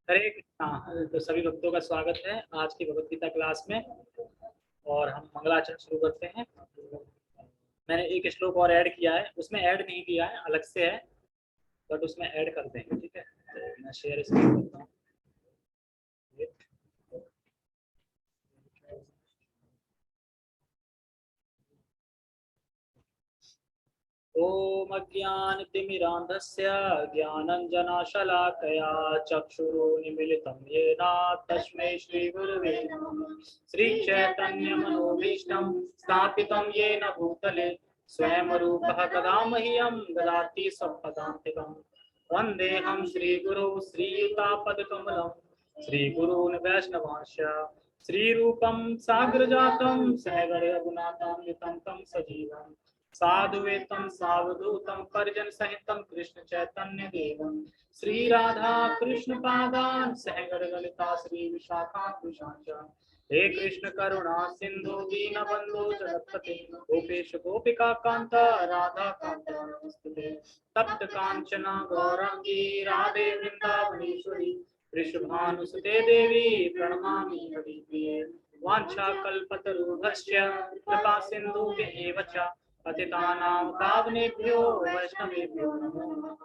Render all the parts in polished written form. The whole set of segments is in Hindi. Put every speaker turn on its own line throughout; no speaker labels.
हरे कृष्णा। तो सभी भक्तों का स्वागत है आज की भगवत गीता क्लास में। और हम मंगलाचरण शुरू करते हैं। मैंने एक श्लोक और ऐड किया है, उसमें ऐड नहीं किया है, अलग से है, बट उसमें ऐड कर देंगे। ठीक है, तो मैं शेयर स्क्रीन करता हूँ। ओम अज्ञानतिमिरान्धस्य ज्ञानञ्जनशलाकया चक्षुरुन्मीलितं येन तस्मै श्रीगुरवे नमः। श्रीचैतन्यमनोभीष्टं स्थापितं येन भूतले स्वयं रूपः कदा मह्यं ददाति स्वपदान्तिकम्। वन्देऽहं श्रीगुरौ श्रीयुतापदकमलं श्रीगुरून् वैष्णवांश्च श्रीरूपं साग्रजातं सहगण रघुनाथान्वितं तं सजीवम् साधुवेतं सावधूतं परिजन सहितं कृष्ण चैतन्य देवं श्री राधा कृष्ण पादान सहगण ललिता श्री विशाखान्वितांश्च। हे कृष्ण करुणा सिंधु दीनबंधु जगत्पते गोपेश गोपिका कांत राधा कांत नमस्ते। तप्त कांचना गौरांगी राधे वृंदावनेश्वरी वृषभानुसुते देवी प्रणमामि हरिप्रिये। वाञ्छाकल्पतरुभ्यश्च कृपा सिन्धुभ्येव च पतितानां पावनेभ्यो वैष्णवेभ्यो नमो नमः।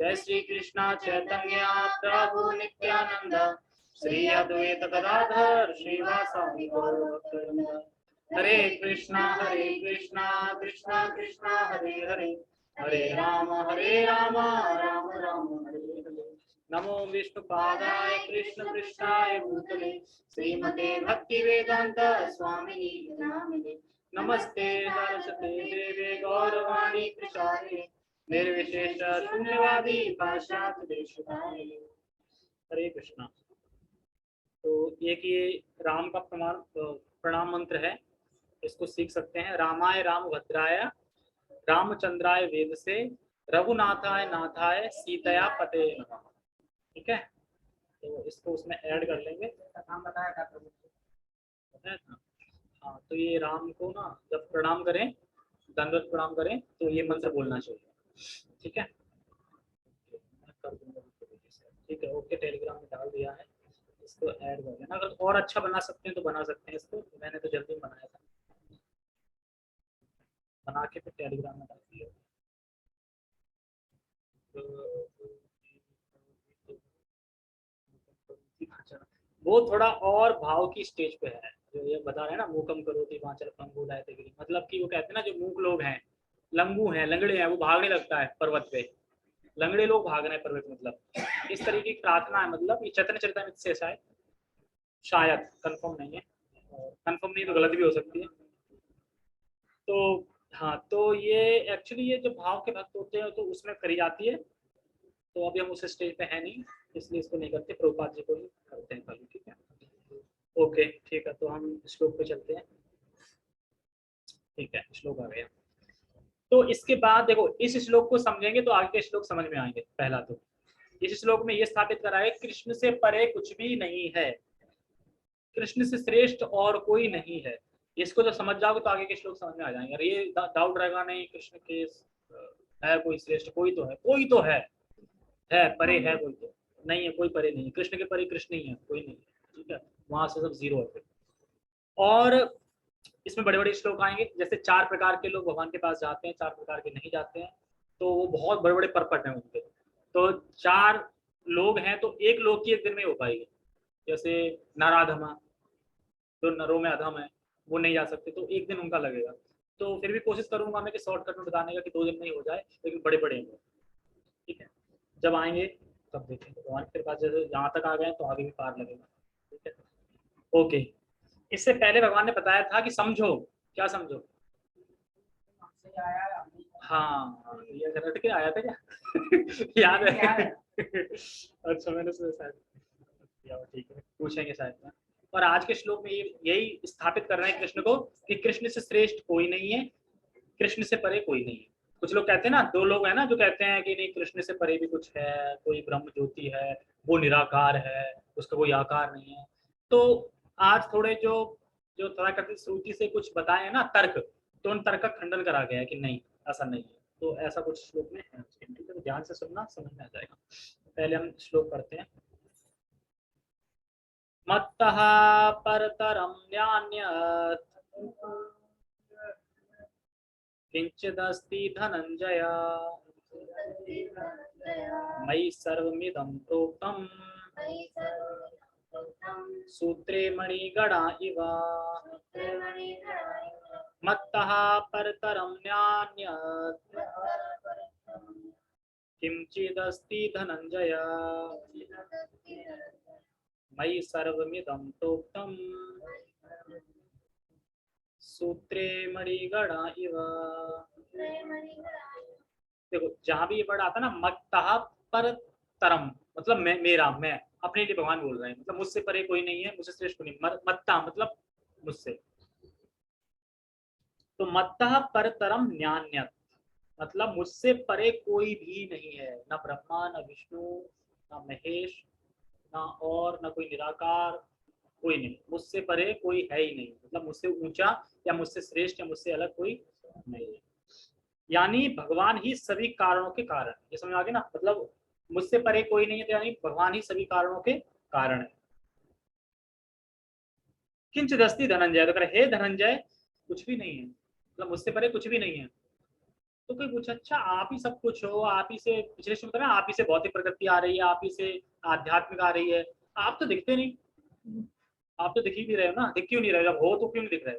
जय श्री कृष्णा चैतन्य प्रभु नित्यानंद श्री अद्वैत गदाधर श्रीवासादि गौर भक्तवृंद। हरे कृष्णा कृष्णा कृष्णा हरे हरे हरे राम राम राम हरे हरे। नमो विष्णुपादाय कृष्ण पृष्ठाय भूतले श्रीमते भक्ति वेदांत स्वामिनी नामिने। नमस्ते सरस्वते देवे गौरवाणी प्रचारे निर्विशेष शून्यवादी पाश्चात्य देशधारे। हरे कृष्णा। तो एक ये राम का प्रणाम मंत्र है, इसको सीख सकते हैं। रामाय राम भद्राय रामचंद्राय वेद से रघुनाथाय नाथाय सीतया पते नमः। ठीक है, तो इसको उसमें ऐड कर लेंगे। नाम बताया था। हाँ, तो ये राम को ना जब प्रणाम करें, दंडवत प्रणाम करें, तो ये मंत्र बोलना चाहिए। ठीक है, कर दूंगा। ठीक है, ओके, टेलीग्राम में डाल दिया है, इसको ऐड कर लेना। अगर और अच्छा बना सकते हैं तो बना सकते हैं इसको, मैंने तो जल्दी बनाया था, बना के फिर टेलीग्राम में डाल दिया। वो थोड़ा और भाव की स्टेज पे है, जो ये बता रहे हैं ना, मूकम करोति वाचल पंगुलाय तेगिरी, मतलब कि वो कहते हैं ना, जो मूक लोग हैं, लंगू हैं, लंगड़े हैं, वो भागने लगता है पर्वत पे। लंगड़े लोग भाग रहे हैं पर्वत, मतलब इस तरीके की प्रार्थना है। मतलब ये चैतन्य चरितामृत से शायद कंफर्म नहीं है, कंफर्म नहीं तो गलत भी हो सकती है। तो हाँ, तो ये एक्चुअली ये जो भाव के भक्त होते हैं तो उसमें करी जाती है। तो अभी हम उस स्टेज पे है नहीं, इसलिए इसको नहीं करते, प्रभुपाद जी को ही करते हैं खाली। ठीक है, ओके, ठीक है, तो हम श्लोक पे चलते हैं। ठीक है, श्लोक आ गया। तो इसके बाद देखो, इस श्लोक को समझेंगे तो आगे के श्लोक समझ में आएंगे। पहला तो इस श्लोक में ये स्थापित करा है, कृष्ण से परे कुछ भी नहीं है, कृष्ण से श्रेष्ठ और कोई नहीं है। इसको जब समझ जाओगे तो आगे के श्लोक समझ में आ जाएंगे। अरे ये डाउट रहेगा नहीं, कृष्ण के है कोई श्रेष्ठ, कोई तो है, कोई तो है परे है, कोई तो नहीं है, कोई परे नहीं। कृष्ण के परे कृष्ण ही है, कोई नहीं है। ठीक है, वहां से सब जीरो है फिर। और इसमें बड़े बड़े श्लोक आएंगे, जैसे 4 प्रकार के लोग भगवान के पास जाते हैं, 4 प्रकार के नहीं जाते हैं। तो वो बहुत बड़े बड़े परपट हैं उनके। तो 4 लोग हैं, तो एक लोग की एक दिन में हो पाएगी। जैसे नाराधमा, जो नरों में अधम है, वो नहीं जा सकते, तो एक दिन उनका लगेगा। तो फिर भी कोशिश करूंगा मैं कि शॉर्टकट में बताने का, कि 2 दिन में ही हो जाए, लेकिन बड़े बड़े हैं। ठीक है, जब आएंगे तब देखेंगे। भगवान के पास जैसे यहाँ तक आ गए तो आगे भी पार लगेगा। ठीक है, ओके। इससे पहले भगवान ने बताया था कि समझो, क्या समझो? हाँ, ये रट के आया था क्या? याद है? अच्छा, मैंने शायद ठीक है, पूछेंगे शायद में। और आज के श्लोक में ये यही स्थापित कर रहे हैं कृष्ण को, कि कृष्ण से श्रेष्ठ कोई नहीं है, कृष्ण से परे कोई नहीं है। कुछ लोग कहते हैं ना, 2 लोग हैं ना जो कहते हैं कि नहीं, कृष्ण से परे भी कुछ है, कोई ब्रह्म ज्योति है, वो निराकार है, उसका कोई आकार नहीं है। तो आज थोड़े जो जो तथाकथित श्रुति से कुछ बताए ना तर्क, तो उन तर्क का खंडन करा गया है कि नहीं, ऐसा नहीं है। तो ऐसा कुछ श्लोक में है। ठीक है, तो ध्यान से सुनना, समझ में आ जाएगा। पहले हम श्लोक करते हैं। मत्तः परतरं नान्यत् किंचिदस्ति धनंजय मयि सर्वमिदं प्रोक्तम् सूत्रे मणिगणा इव मत्तः परतरं नान्यत् किंचिदस्ति धनंजय मयि सर्वमिदं प्रोक्तम् सूत्रे मणिगणा इव। देखो जहां भी ये वर्ड आता है ना, मत्तः परतरम, मतलब मैं, मेरा, मैं अपने लिए भगवान बोल रहे हैं, मतलब मुझसे परे कोई नहीं है, मुझसे श्रेष्ठ कोई नहीं। मत्ता मतलब मुझसे। तो मत्तः परतरम न्यान्यत मतलब मुझसे परे कोई भी नहीं है, न ब्रह्मा न विष्णु न महेश न और न कोई निराकार, कोई नहीं, मुझसे परे कोई है ही नहीं, मतलब मुझसे ऊंचा या मुझसे श्रेष्ठ या मुझसे अलग कोई नहीं है। यानी भगवान ही सभी कारणों के कारण, ये समझ आ गया ना, मतलब मुझसे परे कोई नहीं है, तो यानी भगवान ही सभी कारणों के कारण है। किंच दस्ती धनंजय, तो कह हे धनंजय कुछ भी नहीं है, मतलब मुझसे परे कुछ भी नहीं है। तो कोई पूछा अच्छा आप ही सब कुछ हो, आप ही से, पिछले श्लोक में आप ही से भौतिक प्रकृति आ रही है, आप ही से आध्यात्मिक आ रही है, आप तो दिखते नहीं, आप तो दिख ही नहीं रहे हो ना, दिख क्यों नहीं रहे, जब हो तो क्यों नहीं दिख रहे।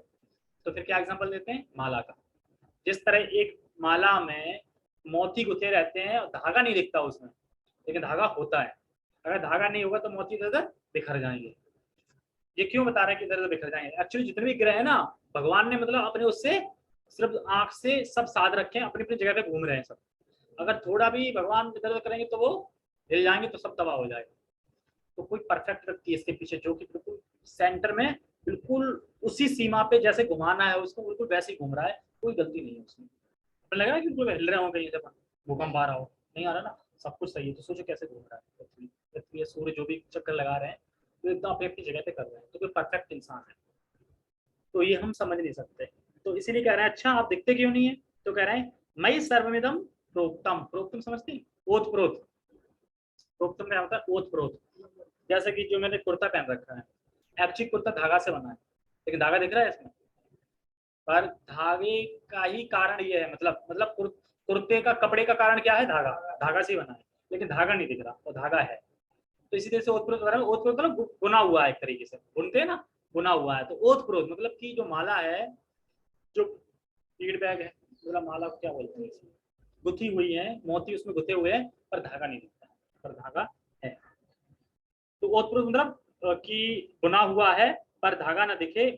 तो फिर क्या एग्जाम्पल देते हैं, माला का। जिस तरह एक माला में मोती गुथे रहते हैं और धागा नहीं दिखता उसमें, लेकिन धागा होता है, अगर धागा नहीं होगा तो मोती इधर उधर बिखर जाएंगे। ये क्यों बता रहे हैं कि इधर उधर बिखर जाएंगे, एक्चुअली जितने भी ग्रह है ना, भगवान ने मतलब अपने उससे सिर्फ आंख से सब साध रखे हैं, अपनी अपनी जगह पे घूम रहे हैं सब। अगर थोड़ा भी भगवान इधर उधर करेंगे तो वो हिल जाएंगे, तो सब तबाह हो जाएगा। तो कोई परफेक्ट व्यक्ति इसके पीछे जो कि बिल्कुल सेंटर में, बिल्कुल उसी सीमा पे जैसे घुमाना है उसको, बिल्कुल वैसे ही घूम रहा है, कोई गलती नहीं है उसमें। लग रहा है कि बिल्कुल हिल रहे हो कहीं से, भूकंप आ रहा हो, नहीं आ रहा ना, सब कुछ सही है। तो सोचो कैसे घूम रहा है पृथ्वी, पृथ्वी सूर्य जो भी चक्कर लगा रहे हैं, तो एकदम अपनी अपनी जगह पे कर रहे हैं, तो कोई परफेक्ट इंसान है, तो ये हम समझ नहीं सकते। तो इसीलिए कह रहे हैं अच्छा आप दिखते क्यों नहीं है, तो कह रहे हैं मई सर्वमिदम प्रोक्तम, प्रोक्तम समझते हैं, ओत प्रोत, प्रोक्तम क्या होता है, ओत प्रोत। जैसे कि जो मैंने कुर्ता पहन रखा है, एक्चुअली कुर्ता धागा से बना है, लेकिन धागा दिख रहा है इसमें, पर धागे का ही कारण ये है, मतलब कुर्ते का, कपड़े का कारण क्या है, धागा, धागा से ही बना है, लेकिन धागा नहीं दिख रहा, और धागा है। तो इसी तरह से ओतप्रोत, ओतप्रोत मतलब बुना हुआ है, एक तरीके से बुनते हैं ना, बुना हुआ है। तो ओतप्रोत मतलब कि जो माला है, जो लीड बैग है, पूरा माला को क्या बोलते हैं, गुथी हुई है, मोती उसमें गुथे हुए हैं, पर धागा नहीं दिखता, पर धागा है। तो ओतप्रोत मतलब कि बुना हुआ है पर धागा ना दिखे,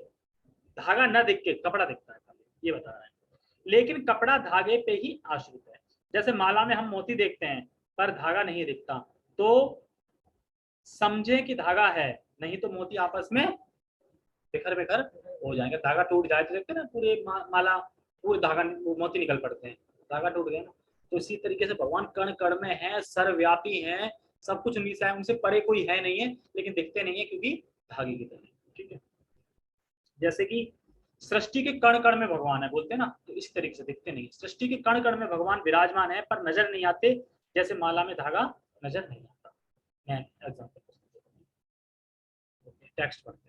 धागा न दिख के कपड़ा दिखता है, ये बता रहा है। लेकिन कपड़ा धागे पे ही आश्रित है। जैसे माला में हम मोती देखते हैं पर धागा नहीं दिखता, तो समझे कि धागा है, नहीं तो मोती आपस में बिखर बिखर हो जाएंगे, धागा टूट जाए तो देखते हैं ना पूरे माला, पूरे धागा मोती निकल पड़ते हैं, धागा टूट गया ना। तो इसी तरीके से भगवान कण कण में है, सर्वव्यापी है, सब कुछ उन्हीं से है, उनसे परे कोई है नहीं है, लेकिन दिखते नहीं है क्योंकि धागे की तरह। ठीक है, जैसे कि सृष्टि के कण कण में भगवान है बोलते हैं ना, तो इस तरीके से दिखते नहीं, सृष्टि के कण कण में भगवान विराजमान है पर नजर नहीं आते, जैसे माला में धागा नजर नहीं आता। मैं एग्जाम्पल टेक्स्ट पढ़ते हैं।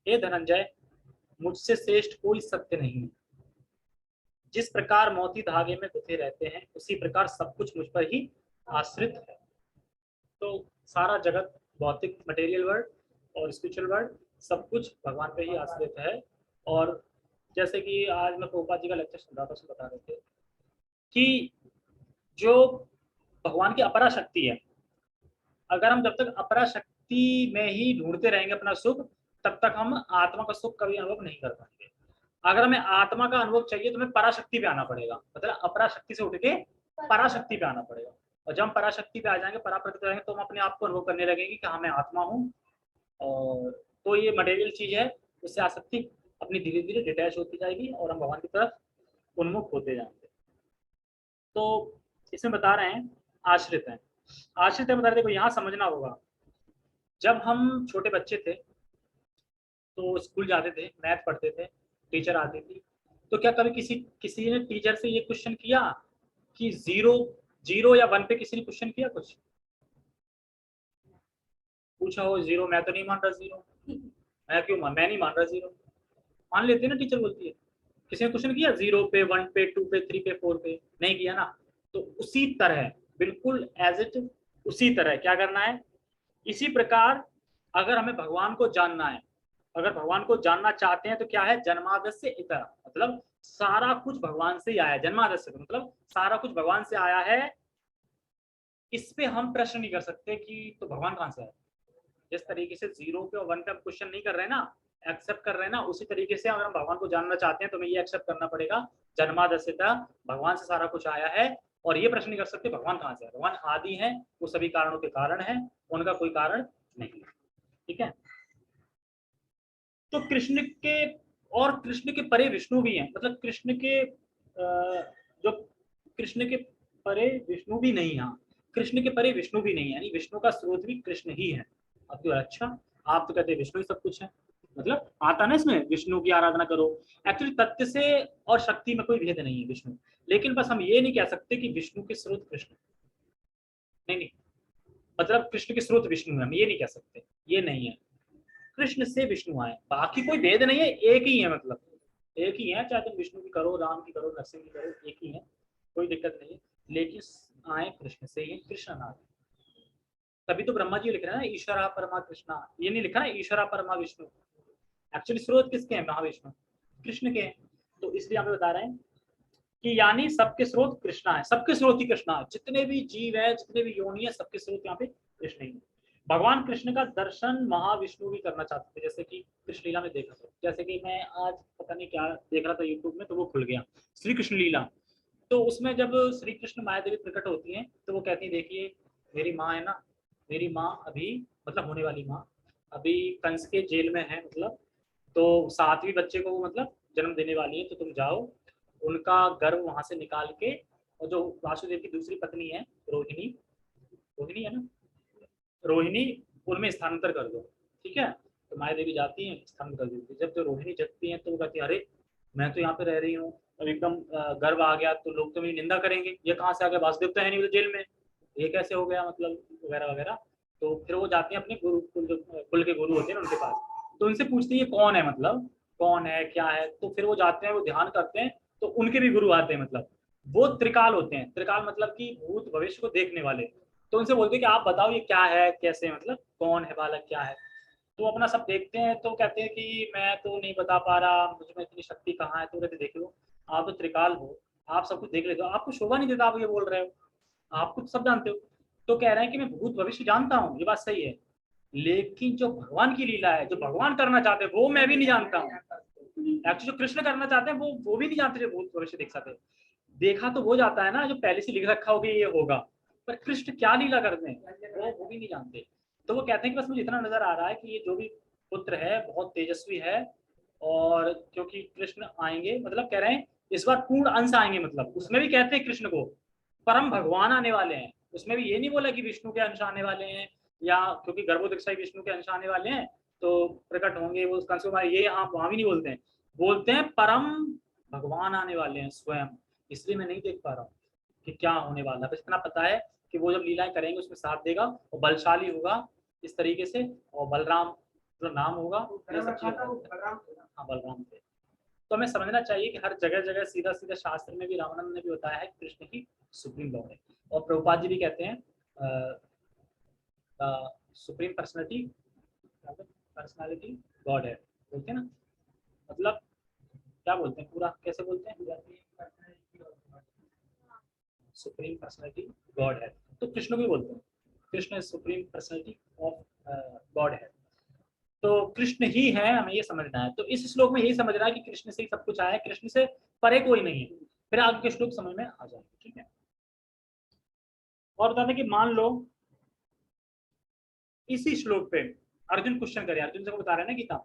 हे धनंजय, मुझसे श्रेष्ठ कोई सत्य नहीं है, जिस प्रकार मोती धागे में गुथे रहते हैं उसी प्रकार सब कुछ मुझ पर ही आश्रित है। तो सारा जगत, भौतिक मटेरियल वर्ल्ड और स्पिरिचुअल वर्ल्ड, सब कुछ भगवान पे ही आश्रित है। और जैसे कि आज मैं प्रभुपाद जी का लेक्चर सुन रहा था, उसमें बता रहे थे कि जो भगवान की अपरा शक्ति है, अगर हम जब तक अपरा शक्ति में ही ढूंढते रहेंगे अपना सुख, तब तक हम आत्मा का सुख कभी अनुभव नहीं कर पाएंगे। अगर हमें आत्मा का अनुभव चाहिए तो हमें पराशक्ति पे आना पड़ेगा, मतलब अपरा शक्ति से उठ के पराशक्ति पे आना पड़ेगा। और जब हम पराशक्ति पे आ जाएंगे, पराप्रकृति आएंगे, तो हम अपने आप को अनुभव करने लगेंगे कि हाँ मैं आत्मा हूँ। और तो ये मटेरियल चीज है, उससे आसक्ति अपनी धीरे धीरे डिटैच होती जाएगी और हम भगवान की तरफ उन्मुख होते जाएंगे। तो इसमें बता रहे हैं आश्रित है, आश्रित है बता रहे, देखो यहाँ समझना होगा। जब हम छोटे बच्चे थे तो स्कूल जाते थे, मैथ पढ़ते थे, टीचर आती थी, तो क्या कभी किसी ने टीचर से ये क्वेश्चन किया कि जीरो या 1 पे किसी ने क्वेश्चन किया कुछ पूछा हो? जीरो मैं तो नहीं मान रहा, जीरो मैं नहीं मान रहा जीरो। मान लेते ना, टीचर बोलती है। किसी ने क्वेश्चन किया 0 पे, 1 पे, 2 पे, 3 पे, 4 पे? नहीं किया ना। तो उसी तरह बिल्कुल एज इट, उसी तरह क्या करना है, इसी प्रकार अगर हमें भगवान को जानना है, अगर भगवान को जानना चाहते हैं तो क्या है, जन्मादस्य इतर, मतलब सारा कुछ भगवान से ही आया है। जन्मादस्य मतलब सारा कुछ भगवान से आया है। इस पे हम प्रश्न नहीं कर सकते कि तो भगवान कहां से आया। जिस तरीके से 0 पे और 1 पे हम क्वेश्चन नहीं कर रहे हैं ना, एक्सेप्ट कर रहे हैं ना, उसी तरीके से अगर हम भगवान को जानना चाहते हैं तो हमें ये एक्सेप्ट करना पड़ेगा, जन्मादस्यता, भगवान से सारा कुछ आया है। और ये प्रश्न नहीं कर सकते भगवान कहां से है। भगवान आदि है, वो सभी कारणों के कारण है, उनका कोई कारण नहीं है। ठीक है। तो कृष्ण के, और कृष्ण के परे विष्णु भी हैं, मतलब कृष्ण के जो कृष्ण के परे विष्णु भी नहीं, हाँ कृष्ण के परे विष्णु भी नहीं है, यानी विष्णु का स्रोत भी कृष्ण ही है। अब तो अच्छा, आप तो कहते हैं विष्णु ही सब कुछ है, मतलब आता ना इसमें विष्णु की आराधना करो। एक्चुअली तथ्य से और शक्ति में कोई भेद नहीं है विष्णु, लेकिन बस हम ये नहीं कह सकते कि विष्णु के स्रोत कृष्ण, नहीं नहीं, मतलब कृष्ण के स्रोत विष्णु है, हम ये नहीं कह सकते, ये नहीं है। कृष्ण से विष्णु आए, बाकी कोई भेद नहीं है, एक ही है, मतलब एक ही है, चाहे तुम विष्णु की करो, राम की करो, नरसिंह की करो, एक ही है, कोई दिक्कत नहीं है। लेकिन आए कृष्ण से ही, कृष्ण नाम। तभी तो ब्रह्मा जी लिख रहे हैं ना ईश्वरा परमा कृष्णा, ये नहीं लिखा ना ईश्वरा परमा विष्णु। एक्चुअली स्रोत किसके हैं, महाविष्णु कृष्ण के हैं। तो इसलिए हमें बता रहे हैं कि यानी सबके स्रोत कृष्णा है, सबके स्रोत ही कृष्णा है, जितने भी जीव है, जितने भी योनि है, सबके स्रोत यहाँ पे कृष्ण ही है। भगवान कृष्ण का दर्शन महाविष्णु भी करना चाहते थे, जैसे कि कृष्ण लीला में देखा था, जैसे कि मैं आज पता नहीं क्या देख रहा था यूट्यूब में, तो वो खुल गया श्री कृष्ण लीला। तो उसमें जब श्री कृष्ण माया देवी प्रकट होती हैं तो वो कहती है देखिए मेरी माँ है ना, मेरी माँ अभी, मतलब होने वाली माँ अभी कंस के जेल में है, मतलब तो 7वीं बच्चे को वो मतलब जन्म देने वाली है, तो तुम जाओ उनका गर्भ वहां से निकाल के, और जो वासुदेव की दूसरी पत्नी है रोहिणी, रोहिणी है ना, रोहिणी, उनमें स्थानांतर कर दो। ठीक है। तो माया देवी जाती है, स्थानांतर कर देती है। जब तो रोहिणी जगती है तो वो कहती है अरे मैं तो यहाँ पे रह रही हूँ, अब एकदम गर्व आ गया तो लोग तो मेरी निंदा करेंगे, ये कहाँ से आ गया, वासुदेव तो है नहीं, तो जेल में, ये कैसे हो गया, मतलब वगैरह वगैरह। तो फिर वो जाती है अपने गुरु, कुल के गुरु होते हैं उनके पास, तो उनसे पूछती है कौन है, मतलब कौन है क्या है। तो फिर वो जाते हैं, वो ध्यान करते हैं, तो उनके भी गुरु आते हैं, मतलब वो त्रिकाल होते हैं। त्रिकाल मतलब कि भूत भविष्य को देखने वाले। तो उनसे बोलते हैं कि आप बताओ ये क्या है, कैसे, मतलब कौन है बालक, क्या है। तो अपना सब देखते हैं, तो कहते हैं कि मैं तो नहीं बता पा रहा, मुझ में इतनी शक्ति कहाँ है। तो कहते देख लो आप तो त्रिकाल हो, आप सब कुछ देख लेते हो, आपको शोभा नहीं देता, आप ये बोल रहे हो, आप कुछ सब जानते हो। तो कह रहे हैं कि मैं भूत भविष्य जानता हूँ, ये बात सही है, लेकिन जो भगवान की लीला है, जो भगवान करना चाहते हैं वो मैं भी नहीं जानता हूँ। एक्चुअली जो कृष्ण करना चाहते हैं वो भी नहीं जानते, जो भूत भविष्य देख सकते। देखा तो वो जाता है ना जो पहले से लिख रखा होगा ये होगा, पर कृष्ण क्या लीला करते हैं वो भी नहीं जानते। तो वो कहते हैं कि बस मुझे इतना नजर आ रहा है कि ये जो भी पुत्र है बहुत तेजस्वी है, और क्योंकि कृष्ण आएंगे, मतलब कह रहे हैं इस बार पूर्ण अंश आएंगे, मतलब उसमें भी कहते हैं कृष्ण को परम भगवान आने वाले हैं। उसमें भी ये नहीं बोला कि विष्णु के अंश आने वाले हैं, या क्योंकि गर्भोदक्षाई विष्णु के अंश आने वाले हैं तो प्रकट होंगे वो कंस कुमार, ये यहाँ वहां भी नहीं बोलते हैं, बोलते हैं परम भगवान आने वाले हैं स्वयं। इसलिए मैं नहीं देख पा रहा हूँ कि क्या होने वाला है, बस इतना पता है कि वो जब लीलाएं करेंगे उसमें साथ देगा और बलशाली होगा इस तरीके से, और बलराम जो नाम होगा, ये सब चीजें हाँ बलराम थे। तो हमें समझना चाहिए कि हर जगह जगह सीधा सीधा शास्त्र में भी रामानंद ने भी बताया है कृष्ण ही सुप्रीम लॉर्ड है। और प्रभुपाद जी भी कहते हैं सुप्रीम पर्सनालिटी, पर्सनालिटी गॉड है, बोलते हैं ना, मतलब क्या बोलते हैं, पूरा कैसे बोलते हैं, सुप्रीम पर्सनालिटी गॉड है। तो कृष्ण भी बोलते हैं Krishna supreme personality of God है। तो कृष्ण ही है, हमें ये समझना है। तो इस श्लोक में यही समझना है कि कृष्ण से ही सब कुछ आया है, कृष्ण से परे कोई नहीं है। फिर आगे के श्लोक समझ में आ जाएंगे। ठीक है। और बताते कि मान लो इसी श्लोक पे अर्जुन क्वेश्चन करे, अर्जुन से को बता रहे हैं ना गीता,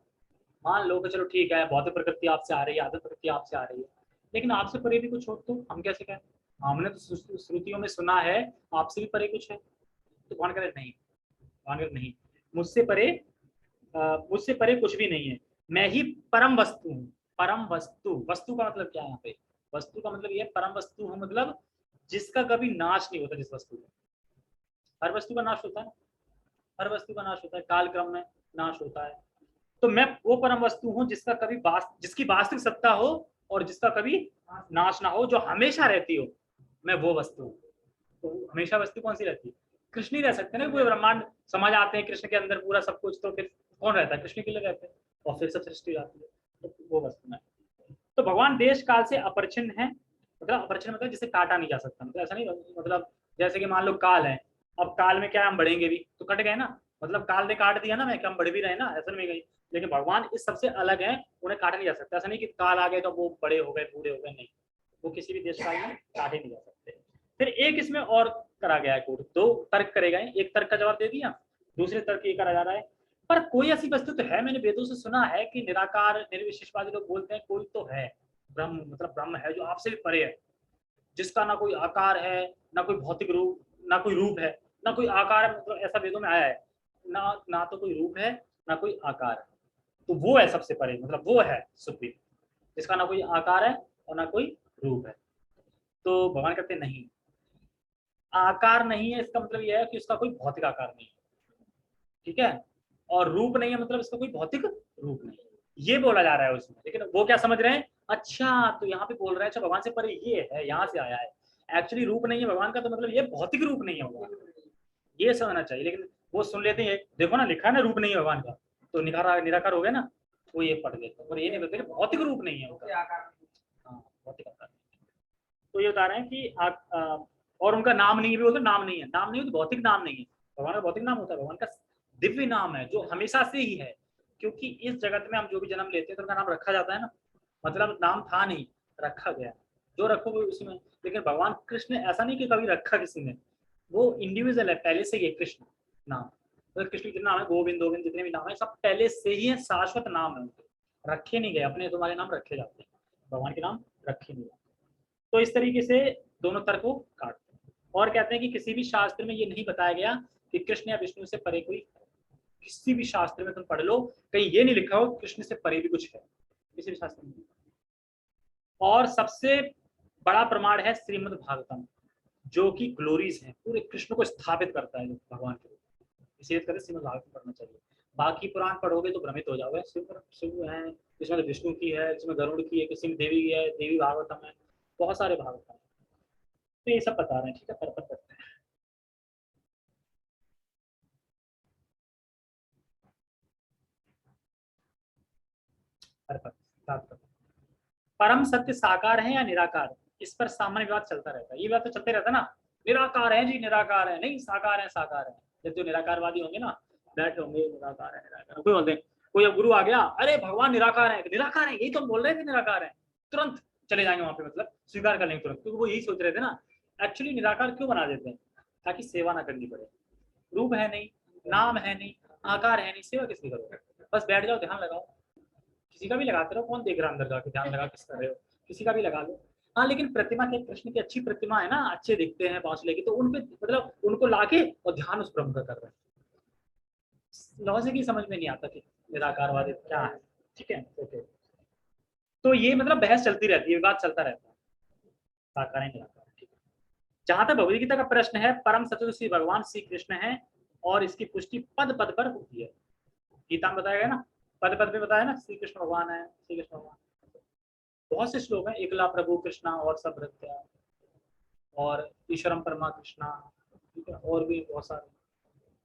मान लो कि चलो ठीक है भौतिक प्रकृति आपसे आ रही है, आदत प्रकृति आपसे आ रही है, लेकिन आपसे परे भी कुछ हो तो हम कैसे कहें, हमने तो श्रुतियों में सुना है आपसे भी परे कुछ है। तो कौन करे नहीं, कौन करे नहीं, मुझसे परे मुझसे परे कुछ भी नहीं है, मैं ही परम वस्तु हूँ। परम वस्तु, वस्तु का मतलब क्या है यहाँ पे, वस्तु का मतलब ये परम वस्तु है, मतलब जिसका कभी नाश नहीं होता। जिस वस्तु का, हर वस्तु का नाश होता है, हर वस्तु का नाश होता है, कालक्रम में नाश होता है। तो मैं वो परम वस्तु हूँ जिसका कभी जिसकी वास्तविक सत्ता हो और जिसका कभी नाश ना हो, जो हमेशा रहती हो, मैं वो वस्तु हूँ। तो हमेशा वस्तु कौन सी रहती है? कृष्ण ही रह सकते हैं ना। पूरे ब्रह्मांड समझ आते हैं कृष्ण के अंदर पूरा सब कुछ, तो फिर कौन रहता है? कृष्ण के लिए रहते हैं, और फिर सब सृष्टि जाती है, तो वो वस्तु है। तो भगवान देश काल से अपरिचिन्न है, मतलब अपरिचिन्न मतलब जिसे काटा नहीं जा सकता, मतलब ऐसा नहीं, मतलब जैसे कि मान लो काल है, अब काल में क्या हम बढ़ेंगे भी तो कट गए ना, मतलब काल ने काट दिया ना, मैं क्या हम बढ़ भी रहे ना, ऐसा नहीं गई। लेकिन भगवान इस सबसे अलग है, उन्हें काटा नहीं जा सकता। ऐसा नहीं कि काल आ गए तो वो बड़े हो गए बूढ़े हो गए, नहीं, वो किसी भी देश काल में काटे नहीं जा सकते। फिर एक इसमें और करा गया है कोड, दो तर्क करे गए, एक तर्क का जवाब दे दिया, दूसरे तर्क ये करा जा रहा है, पर कोई ऐसी वस्तु तो है, मैंने वेदों से सुना है कि निराकार निर्विशेषवादी लोग बोलते हैं कोई तो है, ब्रह्म मतलब ब्रह्म है जो आपसे भी परे है, जिसका ना कोई आकार है, ना कोई भौतिक रूप, ना कोई रूप है, ना कोई आकार है, मतलब ऐसा वेदों में आया है, ना तो कोई रूप है ना कोई आकार है, तो वो है सबसे परे, मतलब वो है सुप्रीम, जिसका ना कोई आकार है और ना कोई रूप है। तो भगवान कहते नहीं, आकार नहीं है इसका मतलब यह है कि उसका कोई भौतिक आकार नहीं है, ठीक है, और रूप नहीं है मतलब इसका कोई भौतिक रूप नहीं है, ये बोला जा रहा है उसमें। लेकिन वो क्या समझ रहे हैं, अच्छा तो यहाँ पे बोल रहे हैं अच्छा भगवान से परे ये है, यहाँ से आया है, एक्चुअली रूप नहीं है भगवान का, तो मतलब ये भौतिक रूप नहीं है भगवान, ये समझना चाहिए। लेकिन वो सुन लेते हैं, देखो ना लिखा है ना रूप नहीं है भगवान का, तो निराकार हो गया ना, वो ये पढ़ लेते हैं, और ये नहीं बोलते भौतिक रूप नहीं है उनका, हाँ भौतिक आकार। तो ये बता रहे हैं कि और उनका नाम नहीं है भी बोलते, नाम नहीं है, नाम नहीं है तो भौतिक नाम नहीं है, भगवान का भौतिक नाम होता है, भगवान का दिव्य नाम है जो हमेशा से ही है, क्योंकि इस जगत में हम जो भी जन्म लेते हैं तो उनका नाम रखा जाता है ना, मतलब नाम था नहीं, रखा गया, जो रखोगे उसी में। लेकिन भगवान कृष्ण ऐसा नहीं कि कभी रखा किसी ने, वो इंडिविजुअल है, पहले से ही कृष्ण नाम, मतलब कृष्ण जितने नाम है, गोविंद गोविंद जितने भी नाम है सब पहले से ही है, शाश्वत नाम है उनके, रखे नहीं गए, अपने तुम्हारे नाम रखे जाते हैं, भगवान के नाम रखे नहीं जाते। तो इस तरीके से दोनों तर्क को काटते हैं, और कहते हैं कि किसी भी शास्त्र में ये नहीं बताया गया कि कृष्ण या विष्णु से परे कोई, किसी भी शास्त्र में तुम पढ़ लो कहीं ये नहीं लिखा हो कृष्ण से परे भी कुछ है, किसी भी शास्त्र में। और सबसे बड़ा प्रमाण है श्रीमद् भागवतम, जो कि ग्लोरीज है, पूरे कृष्ण को स्थापित करता है भगवान के रूप, इसीलिए कहते श्रीमद् भागवतम पढ़ना चाहिए। बाकी पुराण पढ़ोगे तो भ्रमित हो जाओगे, शिव है, इसमें तो विष्णु की है, इसमें गरुड़ की है, किसी में देवी की है, देवी भागवतम है, बहुत सारे भागवतम है, तो ये सब बता रहे हैं, ठीक है, परपत करते हैं। परपत परम सत्य साकार है या निराकार, इस पर सामान्य विवाद चलता रहता है, ये विवाद तो चलते रहता है ना, निराकार है जी, निराकार है, नहीं साकार है, साकार है। जब जो निराकारवादी होंगे ना, बैठे होंगे निराकार है, निराकार, कोई बोलते हैं, कोई अब गुरु आ गया, अरे भगवान निराकार है, निराकार है, यही तो हम बोल रहे थे निराकार है, तुरंत चले जाएंगे वहां पे, मतलब स्वीकार कर लेंगे तुरंत, क्योंकि वो यही सोच रहे थे ना। एक्चुअली निराकार क्यों बना देते हैं, ताकि सेवा ना करनी पड़े, रूप है नहीं, नाम है नहीं, आकार है नहीं, सेवा किसकी करोगे, बस बैठ जाओ ध्यान लगाओ, किसी का भी लगाते रहो, कौन देख रहा अंदर जाके ध्यान लगा किस कर रहे हो, किसी का भी लगा लो। हाँ लेकिन प्रतिमा के, कृष्ण की अच्छी प्रतिमा है ना, अच्छे दिखते हैं बांसुरी की, तो उनपे मतलब उनको लाके और ध्यान उस ब्रह्म का कर रहे हैं, लॉजिक ही समझ में नहीं आता कि निराकारवादी क्या है, ठीक है ओके। तो ये मतलब बहस चलती रहती है, विवाद चलता रहता है, साकार है निराकार, ठीक है। जहां तक भगवद गीता का प्रश्न है, परम सत्य श्री भगवान श्री कृष्ण है, और इसकी पुष्टि पद पद पर होती है, गीता में बताया गया ना, पद पद में बताया ना, श्री कृष्ण भगवान है, श्री कृष्ण भगवान, बहुत से श्लोक हैं, एकला प्रभु कृष्णा और सब भृत्या, और ईश्वरम परमा कृष्णा, ठीक है, और भी बहुत सारे,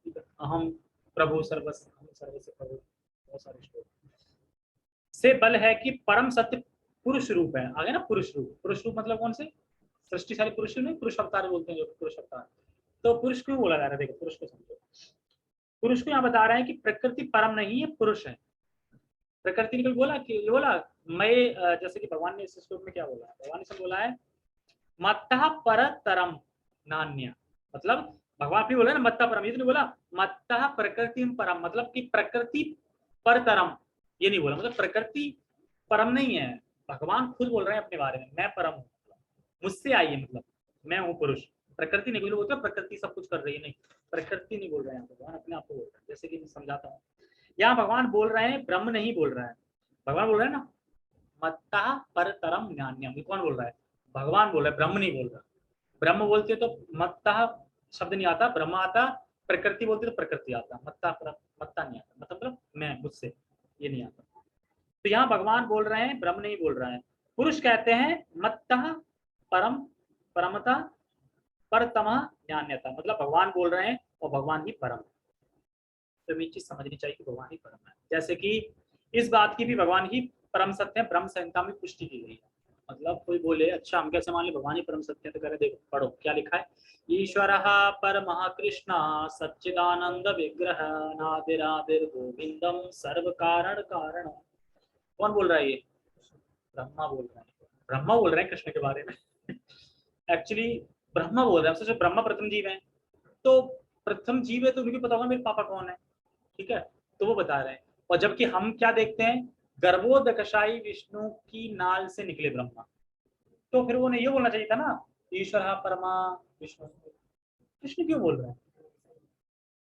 ठीक है, अहम प्रभु सर्वस्व, सर्वस्व प्रभु, बहुत सारे श्लोक से बल है कि परम सत्य पुरुष रूप है, आगे ना पुरुष रूप, पुरुष रूप मतलब कौन से, सृष्टिशाली पुरुष नहीं, पुरुष अवतार बोलते हैं जो, पुरुष अवतार, तो पुरुष क्यों बोला जा रहा है, देखो पुरुष को समझो, पुरुष को यहाँ बता रहा है कि प्रकृति परम नहीं है, पुरुष है, प्रकृति ने बोला कि बोला मैं, जैसे कि भगवान ने इस श्लोक में क्या बोला है, भगवान ने सब बोला है मत्तः परतरम नान्य, मतलब भगवान भी बोला ना मत्ता परम, ये तो नहीं बोला मत्तः प्रकृति परम, मतलब कि प्रकृति परतरम, ये नहीं बोला, मतलब प्रकृति परम नहीं है, भगवान खुद बोल रहे हैं अपने बारे में, मैं परम हूँ, मुझसे आई है, मतलब मैं हूँ पुरुष, प्रकृति नहीं, बोलते प्रकृति सब कुछ कर रही है, नहीं प्रकृति नहीं बोल रहे हैं भगवान, अपने आप को बोल रहे हैं, जैसे कि मैं समझाता हूँ, यहाँ भगवान बोल रहे हैं ब्रह्म नहीं बोल रहा है, भगवान बोल रहे हैं ना मत्तः परतरम ज्ञान्यम। ये कौन बोल रहा है? भगवान बोल रहा है, ब्रह्म नहीं बोल रहा। ब्रह्म बोलते तो मत्तः शब्द नहीं आता, ब्रह्म आता। प्रकृति बोलते तो प्रकृति आता, मत्ता नहीं आता, मतलब मैं, मुझसे, ये नहीं आता। तो यहाँ भगवान बोल रहे हैं, ब्रह्म नहीं बोल रहा है। पुरुष कहते हैं मत्तः परम, परमता, परतम ज्ञान्यता, मतलब भगवान बोल रहे हैं और भगवान ही परम है। तो ये चीज समझनी चाहिए कि भगवान ही परम है। जैसे कि इस बात की भी भगवान ही परम सत्य है, ब्रह्म संहिता में पुष्टि की गई है। मतलब कोई बोले अच्छा हम कैसे मान ले भगवान ही परम सत्य है, तो कह रहे देखो पढ़ो क्या लिखा है। ईश्वर परमः कृष्ण सच्चिदानंद विग्रह नादिरादिर गोविंदम सर्व कारण कारण। कौन बोल रहा है ये? ब्रह्मा बोल रहे हैं। ब्रह्मा बोल रहे हैं कृष्ण के बारे में। एक्चुअली ब्रह्मा बोल रहे हैं, सोचो ब्रह्मा प्रथम जीव है, तो प्रथम जीव है तो उनको पता होगा मेरे पापा कौन है, ठीक है, तो वो बता रहे हैं। और जबकि हम क्या देखते हैं, गर्भोदकशाई विष्णु की नाल से निकले ब्रह्मा, तो फिर वो ने ये बोलना चाहिए था ना ईश्वर परमा विष्णु। कृष्ण क्यों बोल रहे हैं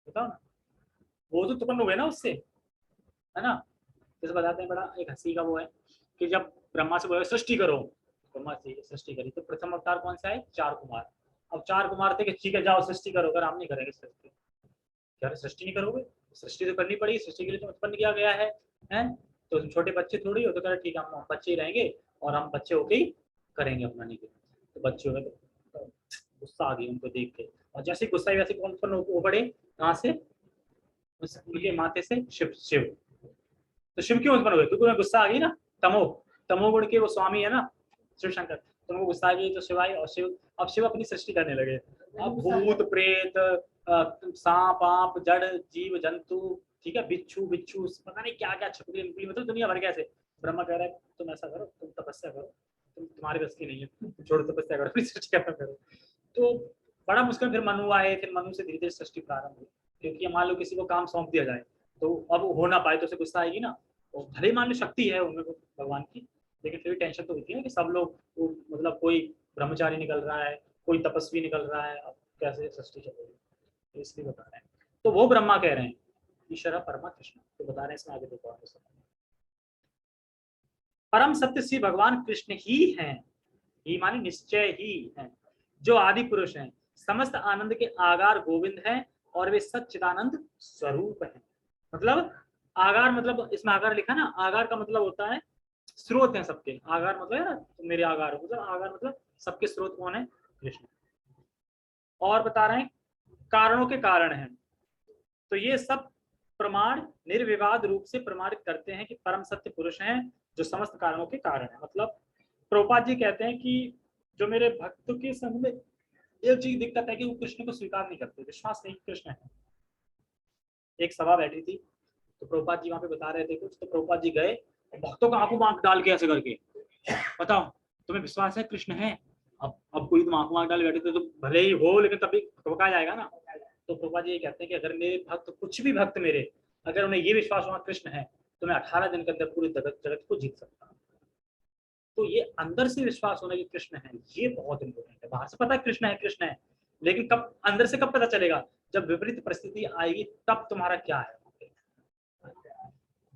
बताओ ना, वो तो उत्पन्न हुए ना उससे, है ना। जैसे बताते हैं बड़ा एक हंसी का वो है कि जब ब्रह्मा से बोले सृष्टि करो, ब्रह्मा से सृष्टि करी, तो प्रथम अवतार कौन सा है? चार कुमार। अब चार कुमार थे कि ठीक है जाओ सृष्टि करो, अगर हम नहीं करेंगे सृष्टि, क्या सृष्टि नहीं करोगे? सृष्टि तो करनी पड़ेगी, सृष्टि के लिए तो उत्पन्न किया गया है, हैं? तो तुम छोटे बच्चे थोड़ी हो, तो कह ठीक है हम बच्चे ही रहेंगे और हम बच्चे होके ही करेंगे अपना नहीं। तो बच्चे हो गए तो गुस्सा आ गई उनको देख के, और जैसे गुस्सा ही वैसे कौन उत्पन्न हो पड़े, कहाँ से? उनके माथे से शिव। शिव तो शिव क्यों उत्पन्न हुए? क्योंकि उन्हें गुस्सा आ गई ना, तमो, तमोगुण के वो स्वामी है ना शिव शंकर, तो उनको गुस्सा आ गई तो शिव आई, और शिव, अब शिव अपनी सृष्टि करने लगे। अब भूत प्रेत सांप आप जड़ जीव जंतु, ठीक है, बिच्छू बिच्छू पता नहीं क्या क्या छिपकली निकली, मतलब दुनिया भर कैसे। ब्रह्मा कह रहा है तुम ऐसा करो, तुम तपस्या करो, तुम तुम्हारे बस की नहीं है, तुम छोड़ो तपस्या करो, अपनी सृष्टि करना करो। तो बड़ा मुश्किल, फिर मनु आए, फिर मनु से धीरे धीरे सृष्टि प्रारंभ हुई। क्योंकि मान लो किसी को काम सौंप दिया जाए तो अब हो ना पाए तो उसे गुस्सा आएगी ना। और भले ही मान लो शक्ति है उनमें भगवान की, लेकिन फिर भी टेंशन तो होती है कि सब लोग मतलब कोई ब्रह्मचारी निकल रहा है, कोई तपस्वी निकल रहा है, अब कैसे सृष्टि चलेगी, तो इसलिए बता रहे हैं। तो वो ब्रह्मा कह रहे हैं ईश्वर परमा कृष्ण, तो बता रहे हैं इसमें आगे देखो आगे। परम सत्य श्री भगवान कृष्ण ही हैं, ही माने निश्चय ही है, जो आदि पुरुष हैं, समस्त आनंद के आगार गोविंद हैं, और वे सच्चिदानंद स्वरूप हैं। मतलब आगार, मतलब इसमें आगार लिखा ना, आगार का मतलब होता है स्रोत है सबके, आगार मतलब है ना तो मेरे आगार, मतलब आगार मतलब सबके स्रोत कौन है? कृष्ण। और बता रहे हैं कारणों के कारण हैं, तो ये सब प्रमाण निर्विवाद रूप से प्रमाणित करते हैं कि परम सत्य पुरुष हैं जो समस्त कारणों के कारण है। मतलब प्रभुपाद जी कहते हैं कि जो मेरे भक्त के संग में एक चीज दिक्कत है कि वो कृष्ण को स्वीकार नहीं करते, विश्वास नहीं कृष्ण है। एक सभा बैठी थी तो प्रभुपाद जी वहां पे बता रहे थे कुछ, तो प्रभुपाद जी गए, भक्तों का आंखों में आंख डाल के ऐसे करके बताओ तुम्हें विश्वास है कृष्ण है? अब कोई तुम आंखों में आंख डाल बैठे तो भले ही हो, लेकिन तभी ठोका जाएगा ना। तो प्रभुपाद जी ये कहते हैं कि अगर मेरे भक्त, कुछ भी भक्त मेरे, अगर उन्हें ये विश्वास हुआ कृष्ण है, तो मैं 18 दिन के अंदर पूरे जगत को जीत सकता हूँ। तो ये अंदर से विश्वास होना कि कृष्ण है, ये बहुत इंपॉर्टेंट है। बाहर से पता है कृष्ण है, लेकिन कब अंदर से कब पता चलेगा? जब विपरीत परिस्थिति आएगी तब तुम्हारा क्या है,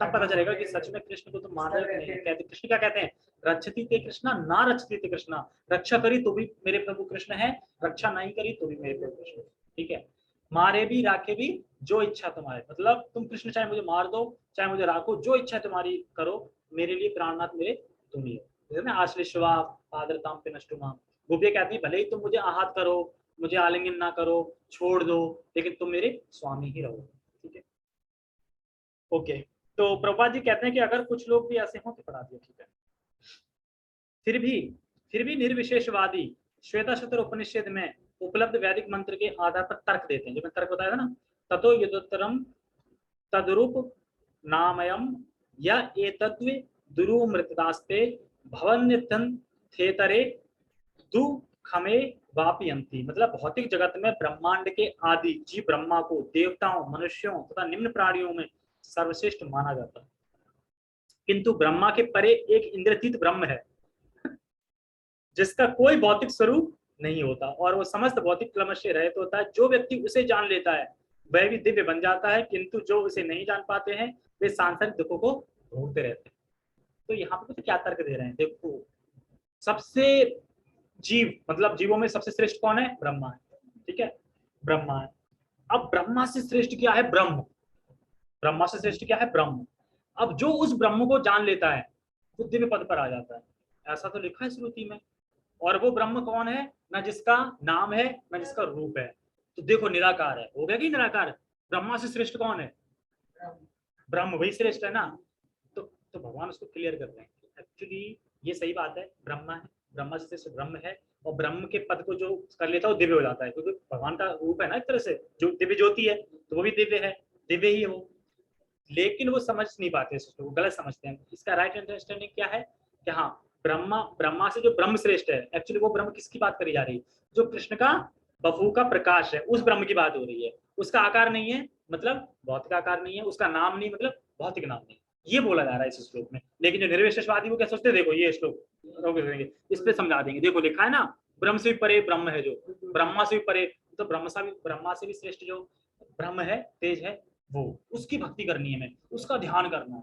तब पता चलेगा कि सच में कृष्ण को तो मान रहे नहीं। कहते कृष्ण क्या कहते हैं? रक्षति ते कृष्णा ना रक्षति ते कृष्णा, रक्षा करी तो भी मेरे प्रभु कृष्ण है, रक्षा नहीं करी तो भी मेरे प्रभु कृष्ण, ठीक है। मारे भी राखे भी जो इच्छा तुम्हारे, मतलब तुम कृष्ण चाहे मुझे मार दो चाहे मुझे राखो, जो इच्छा तुम्हारी करो, मेरे लिए प्राणनाथ मेरे तुम ही हो। आश्लेषवा पादरताम पे नष्टुमा, गोपियां कहती है भले ही तुम मुझे आहत करो, मुझे आलिंगन ना करो, छोड़ दो, लेकिन तुम मेरे स्वामी ही रहो, ठीक है। ओके, तो प्रभुपाद जी कहते हैं कि अगर कुछ लोग भी ऐसे हों तो पढ़ा दिया, ठीक है। फिर भी निर्विशेषवादी श्वेताश्वतर उपनिषद में उपलब्ध वैदिक मंत्र के आधार पर तर्क देते हैं, जो मैं तर्क बताया था ना, ततो यदुत्तरम तदरूप नामयम या एतद्वे दुरुमृतदास्ते भवन्यतन थेतरे दु खमे वापयंती, मतलब भौतिक जगत में ब्रह्मांड के आदि जीव ब्रह्मा को देवताओं, मनुष्यों तथा निम्न प्राणियों में सर्वश्रेष्ठ माना जाता है, किंतु ब्रह्मा के परे एक इंद्रतीत ब्रह्म है जिसका कोई भौतिक स्वरूप नहीं होता और वो समस्त भौतिक क्लमश से रहित होता है। जो व्यक्ति उसे जान लेता है वह भी दिव्य बन जाता है, किंतु जो उसे नहीं जान पाते हैं वे सांसारिक दुखों को भोगते रहते हैं। तो यहाँ पे क्या तर्क दे रहे हैं, देखो सबसे जीव मतलब जीवों में सबसे श्रेष्ठ कौन है, ब्रह्मा है, ठीक है, ब्रह्मा है। अब ब्रह्मा से श्रेष्ठ क्या है, ब्रह्म, ब्रह्मा से श्रेष्ठ क्या है, ब्रह्म। अब जो उस ब्रह्म को जान लेता है वो दिव्य पद पर आ जाता है, ऐसा तो लिखा है श्रुति में। और वो ब्रह्म कौन है, ना जिसका नाम है ना जिसका रूप है। तो देखो निराकार है, हो गया कि निराकार। ब्रह्मा से श्रेष्ठ कौन है, ब्रह्म, वही श्रेष्ठ है ना। तो भगवान उसको क्लियर कर रहे हैं एक्चुअली ये सही बात है, ब्रह्मा है, ब्रह्मा से श्रेष्ठ ब्रह्म है। और ब्रह्म के पद को जो कर लेता है वो दिव्य हो जाता है, क्योंकि भगवान का रूप है ना एक तरह से, जो दिव्य ज्योति है तो वो भी दिव्य है, दिव्य ही है वो। लेकिन वो समझ नहीं पाते, वो गलत समझते हैं। इसका राइट अंडरस्टैंडिंग क्या है कि हाँ ब्रह्मा, ब्रह्मा से जो ब्रह्म श्रेष्ठ है, एक्चुअली वो ब्रह्म किसकी बात करी जा रही है, जो कृष्ण का बपू का प्रकाश है, उस ब्रह्म की बात हो रही है। उसका आकार नहीं है मतलब भौतिक आकार नहीं है, उसका नाम नहीं मतलब भौतिक नाम नहीं, ये बोला जा रहा है इस श्लोक में। लेकिन जो निर्विशेषवादी वो क्या सोचते हैं, देखो ये श्लोक इस पे समझा देंगे। देखो लिखा है ना, ब्रह्म से भी परे ब्रह्म है, जो ब्रह्मा से भी परे, तो ब्रह्मा से भी श्रेष्ठ जो ब्रह्म है, तेज है, वो उसकी भक्ति करनी है, मैं उसका ध्यान करना है,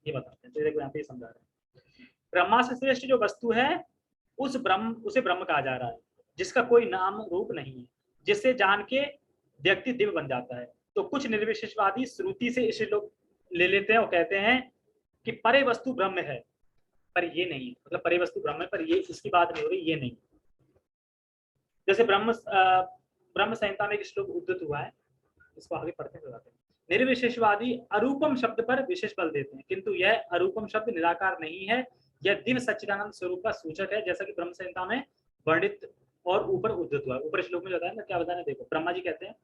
ये बताते हैं। तो देखो यहाँ पे समझा रहे हैं, ब्रह्मा से श्रेष्ठ जो वस्तु है उस ब्रह्म, उसे ब्रह्म कहा जा रहा है, जिसका कोई नाम रूप नहीं है, जिससे जान के व्यक्ति दिव्य बन जाता है। तो कुछ निर्विशेषवादी श्रुति से इसे लोग ले लेते हैं और कहते हैं कि परे वस्तु ब्रह्म है, पर ये नहीं, मतलब परे वस्तु ब्रह्म है पर ये इसकी बात नहीं हो रही, ये नहीं। जैसे ब्रह्म संहिता में एक श्लोक उद्धृत हुआ है, इसको आगे पढ़ते हैं। निर्विशेषवादी अरूपम शब्द पर विशेष बल देते हैं, किंतु यह अरूपम शब्द निराकार नहीं है, यह दिव्य सच्चिदानंद स्वरूप का सूचक है, जैसा कि ब्रह्म संहिता में वर्णित और ऊपर उद्धृत हुआ है। ऊपर श्लोक में बताया ना, क्या बताया, देखो ब्रह्मा जी कहते हैं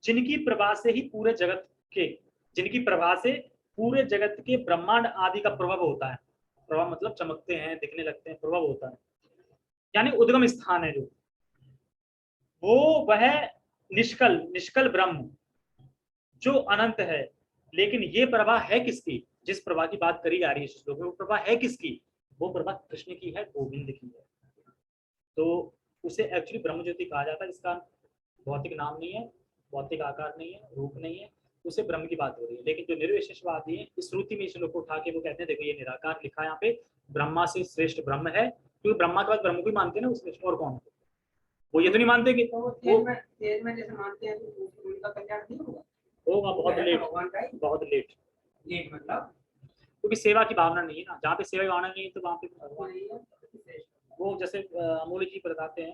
जिनकी प्रभा से ही पूरे जगत के, जिनकी प्रभा से पूरे जगत के ब्रह्मांड आदि का प्रभाव होता है, प्रभाव मतलब चमकते हैं, दिखने लगते हैं, प्रभाव होता है, यानी उद्गम स्थान है जो, वो वह निष्कल निष्कल ब्रह्म जो अनंत है। लेकिन ये प्रभा है किसकी, जिस प्रभा की बात करी जा रही है इस श्लोक में, वो प्रभा है किसकी, वो प्रभा कृष्ण की है, गोविंद की है। तो उसे एक्चुअली ब्रह्म ज्योति कहा जाता है, इसका भौतिक नाम नहीं है, भौतिक आकार नहीं है, रूप नहीं है, उसे ब्रह्म की बात हो रही है। लेकिन जो निर्विशेषवादी है इस श्रुति में इस श्लोक को उठा के वो कहते हैं देखो ये निराकार लिखा है यहाँ पे, ब्रह्मा से श्रेष्ठ ब्रह्म है, क्योंकि ब्रह्मा के बाद ब्रह्म को ही मानते हैं ना उसमें, और कौन, वो ये तो नहीं मानते कि
तो तेज में जैसे मानते हैं तो उनका कल्याण नहीं होगा,
होगा बहुत लेट, बहुत लेट,
लेट मतलब
क्योंकि सेवा की भावना नहीं है ना, जहाँ पे सेवा की भावना नहीं है तो वहाँ पे वो जैसे अमूल्य जी बताते हैं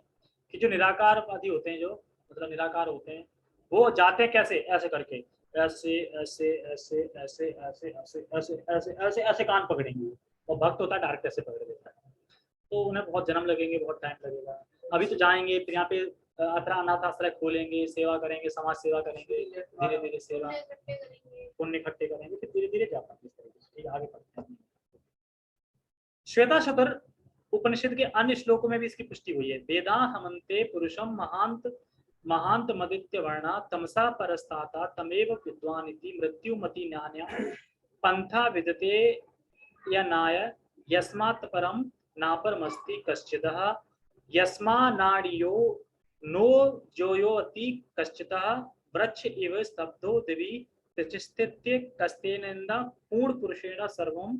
कि जो निराकारवादी होते हैं, जो मतलब निराकार होते हैं, वो जाते हैं कैसे, ऐसे करके, ऐसे ऐसे ऐसे ऐसे ऐसे ऐसे ऐसे ऐसे ऐसे ऐसे कान पकड़ेंगे, और भक्त होता है डायरेक्ट ऐसे पकड़ देता है। तो उन्हें बहुत जन्म लगेंगे, बहुत टाइम लगेगा। अभी तो जाएंगे फिर यहाँ पे अनाथ आश्रय खोलेंगे, सेवा करेंगे, समाज सेवा करेंगे, धीरे धीरे सेवा पुण्य इकट्ठे करेंगे, फिर धीरे धीरे जा पाएंगे इस तरीके से। ठीक है, आगे पढ़ते हैं। श्वेता शतर उपनिषद के अन्य श्लोकों में भी इसकी पुष्टि हुई है। वेदा हमन्ते पुरुषम महांत महांत मदित्य वर्णा तमसा परस्ताता तमेव विद्वान इति मृत्युमति न्यान्या पंथा विदते यनाय यस्मात् परम नापरमस्ति कश्चिदः यस्मा नाड़ियो नो जोयोति कश्चिदः वृक्ष इव स्तब्धो दिवि तिष्ठित्य कस्तेनेन्द्र पूर्ण पुरुषेण सर्वम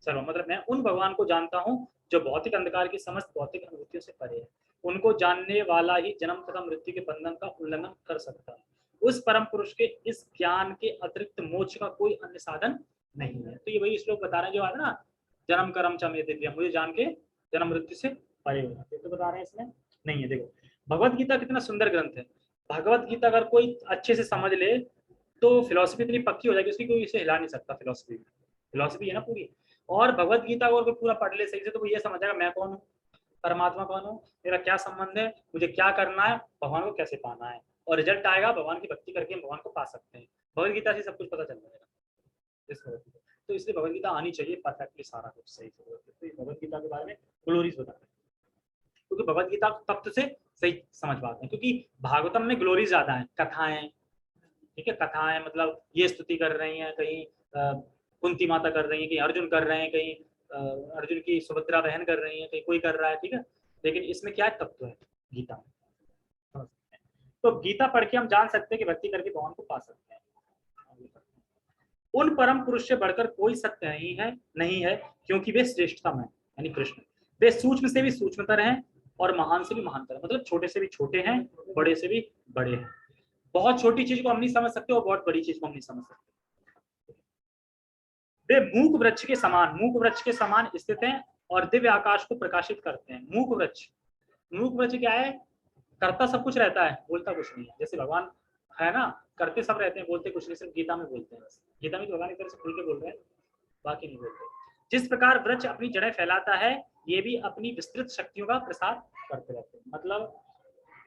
सर्वम, मतलब मैं उन भगवान को जानता हूँ जो भौतिक अंधकार की समस्त भौतिक अनुभूतियों से परे है। उनको जानने वाला ही जन्म तथा मृत्यु के बंधन का उल्लंघन कर सकता है। उस परम पुरुष के इस ज्ञान के अतिरिक्त मोक्ष का कोई अन्य साधन नहीं है। तो ये वही श्लोक बता रहे हैं जो आता ना, जन्म कर्म च मे दिव्य, मुझे जान के जन्म मृत्यु से परे हो जाते, तो बता रहे हैं इसमें नहीं है। देखो भगवत गीता कितना सुंदर ग्रंथ है। भगवत गीता अगर कोई अच्छे से समझ ले तो फिलोसफी इतनी पक्की हो जाएगी उसकी, कोई इसे हिला नहीं सकता। फिलोसफी है ना पूरी। और भगवत गीता को अगर पूरा पढ़ ले सही से तो वो ये समझ जाएगा मैं कौन हूँ, परमात्मा कौन हूँ, मेरा क्या संबंध है, मुझे क्या करना है, भगवान को कैसे पाना है, और रिजल्ट आएगा भगवान की भक्ति करके हम भगवान को पा सकते हैं। भगवत गीता से सब कुछ पता चल जाएगा। तो इसलिए भगवत गीता आनी चाहिए परफेक्टली, सारा कुछ सही से। तो भगवत गीता के बारे में ग्लोरीज बता रहे हैं, क्योंकि भगवत गीता तत्व से सही समझ पाते हैं। क्योंकि भागवतम में ग्लोरी ज्यादा है, कथाएं, ठीक है, कथाएं मतलब ये स्तुति कर रही हैं, कहीं कुंती माता कर रही है, कहीं अर्जुन कर रहे हैं, कहीं अर्जुन की सुभद्रा बहन कर रही है, कहीं कोई कर रहा है, ठीक है। लेकिन इसमें क्या है, तत्व है गीता में। तो गीता पढ़ के हम जान सकते हैं कि भक्ति करके भगवान को पा सकते हैं। उन परम पुरुष से बढ़कर कोई सत्य नहीं है क्योंकि वे श्रेष्ठतम है, यानी कृष्ण। वे सूक्ष्म से भी सूक्ष्मतर हैं और महान से भी महानतर, मतलब छोटे से भी छोटे हैं, बड़े से भी बड़े हैं। बहुत छोटी चीज को हम नहीं समझ सकते और बहुत बड़ी चीज को हम नहीं समझ सकते। वे मूक वृक्ष के समान स्थित हैं और दिव्य आकाश को प्रकाशित करते हैं। मूक वृक्ष क्या है? करता सब कुछ रहता है, बोलता कुछ नहीं है। जैसे भगवान है ना, करते सब रहते हैं, बोलते कुछ नहीं, सिर्फ गीता में बोलते हैं बस। गीता में तो भगवान एक तरह से खुल के बोल रहे हैं, बाकी नहीं बोलते। जिस प्रकार वृक्ष अपनी जड़ें फैलाता है, ये भी अपनी विस्तृत शक्तियों का प्रसार करते रहते हैं। मतलब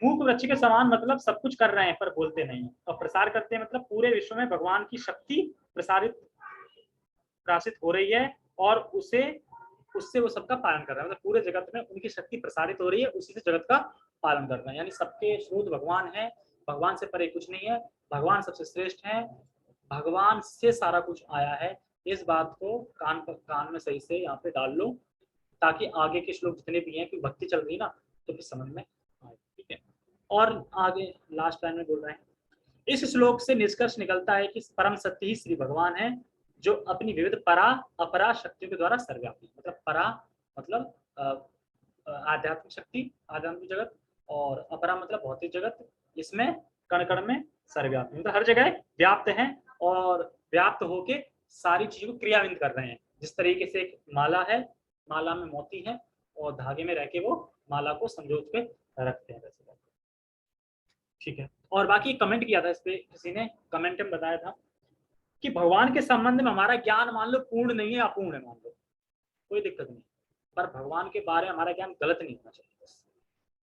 मूक वृक्ष के समान मतलब सब कुछ कर रहे हैं पर बोलते नहीं है, और प्रसार करते हैं मतलब पूरे विश्व में भगवान की शक्ति प्रकाशित हो रही है और उससे वो सबका पालन कर रहे हैं। मतलब पूरे जगत में उनकी शक्ति प्रसारित हो रही है, उसी से जगत का पालन कर रहे हैं। यानी सबके स्रोत भगवान है, भगवान से परे कुछ नहीं है, भगवान सबसे श्रेष्ठ है, भगवान से सारा कुछ आया है। इस बात को कान में सही से यहाँ पे डाल लो, ताकि आगे के श्लोक जितने भी हैं, कि भक्ति चल रही ना तो फिर समझ में आए। ठीक है, और आगे लास्ट लाइन में बोल रहे हैं, इस श्लोक से निष्कर्ष निकलता है कि परम सत्य ही श्री भगवान है, जो अपनी विविध परा अपरा शक्तियों के द्वारा सर्वव्यापी। मतलब परा मतलब आध्यात्मिक शक्ति, आध्यात्मिक जगत, और अपरा मतलब भौतिक जगत, इसमें कण कण में सर्वव्यापी, मतलब हर जगह व्याप्त हैं और व्याप्त होके सारी चीजों को क्रियान्वित कर रहे हैं। जिस तरीके से एक माला है, माला में मोती है और धागे में रह के वो माला को संजोत पे रखते हैं वैसे। ठीक है, और बाकी कमेंट किया था इस पे किसी ने, कमेंट में बताया था कि भगवान के संबंध में हमारा ज्ञान मान लो पूर्ण नहीं है, अपूर्ण है मान लो, कोई दिक्कत नहीं, पर भगवान के बारे में हमारा ज्ञान गलत नहीं होना चाहिए। बस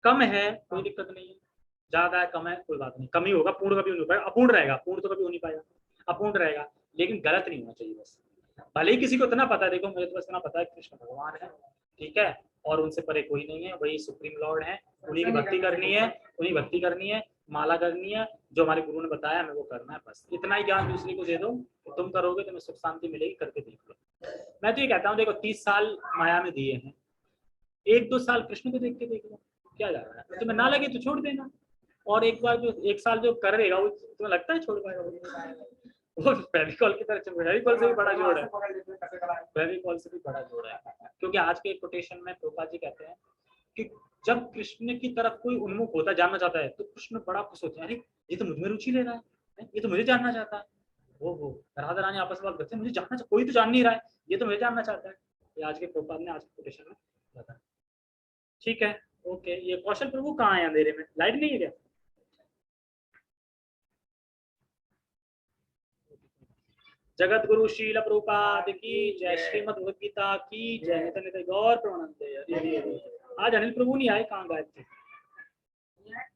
कम है कोई दिक्कत नहीं है, ज्यादा है कम है कोई बात नहीं, कम ही होगा, पूर्ण कभी नहीं हो पाएगा, अपूर्ण रहेगा, पूर्ण तो कभी हो नहीं पाएगा, अपूर्ण रहेगा, लेकिन गलत नहीं होना चाहिए। बस भले ही किसी को इतना पता है, देखो मुझे तो बस इतना पता है कृष्ण भगवान है, ठीक है, और उनसे परे कोई नहीं है, वही सुप्रीम लॉर्ड है, उन्हीं की भक्ति करनी है, माला करनी है, जो हमारे गुरु ने बताया हमें वो करना है। बस इतना ही ज्ञान दूसरे को दे दो, तो तुम करोगे तुम्हें सुख शांति मिलेगी, करके देख लो। मैं तो ये कहता हूँ, देखो 30 साल माया में दिए हैं, 1-2 साल कृष्ण को देख के देख लो, क्या जा रहा है। तुम्हें ना लगे तो छोड़ देना, और एक बार जो 1 साल जो करेगा वो तुम्हें लगता है छोड़ पाएगा, वो फेविकॉल की तरह, फेविकॉल से भी बड़ा जोड़ है, फेविकॉल से भी बड़ा जोड़ है। क्योंकि आज के कोटेशन में प्रभुपाद जी कहते हैं कि जब कृष्ण की तरफ कोई उन्मुख होता, जानना चाहता है, तो कृष्ण बड़ा खुश होते हैं, अरे ये तो मुझ में रुचि ले रहा है, ये तो मुझे जानना चाहता है। वो राधा रानी आपस में बात करते हैं, मुझे जानना, कोई तो जान नहीं रहा है, ये तो मुझे जानना चाहता है। ये आज के प्रभुपाद ने आज के कोटेशन में बताया। ठीक है, ओके। ये कौशल प्रभु कहाँ है अंधेरे में, लाइट नहीं है क्या? जगत गुरु शील प्रभुपाद की जय, श्रीमद् भगवद गीता की जय, नित्य नित्य गौर प्रेमानंद। आज अनिल प्रभु नहीं आए, कहाँ गायब थे?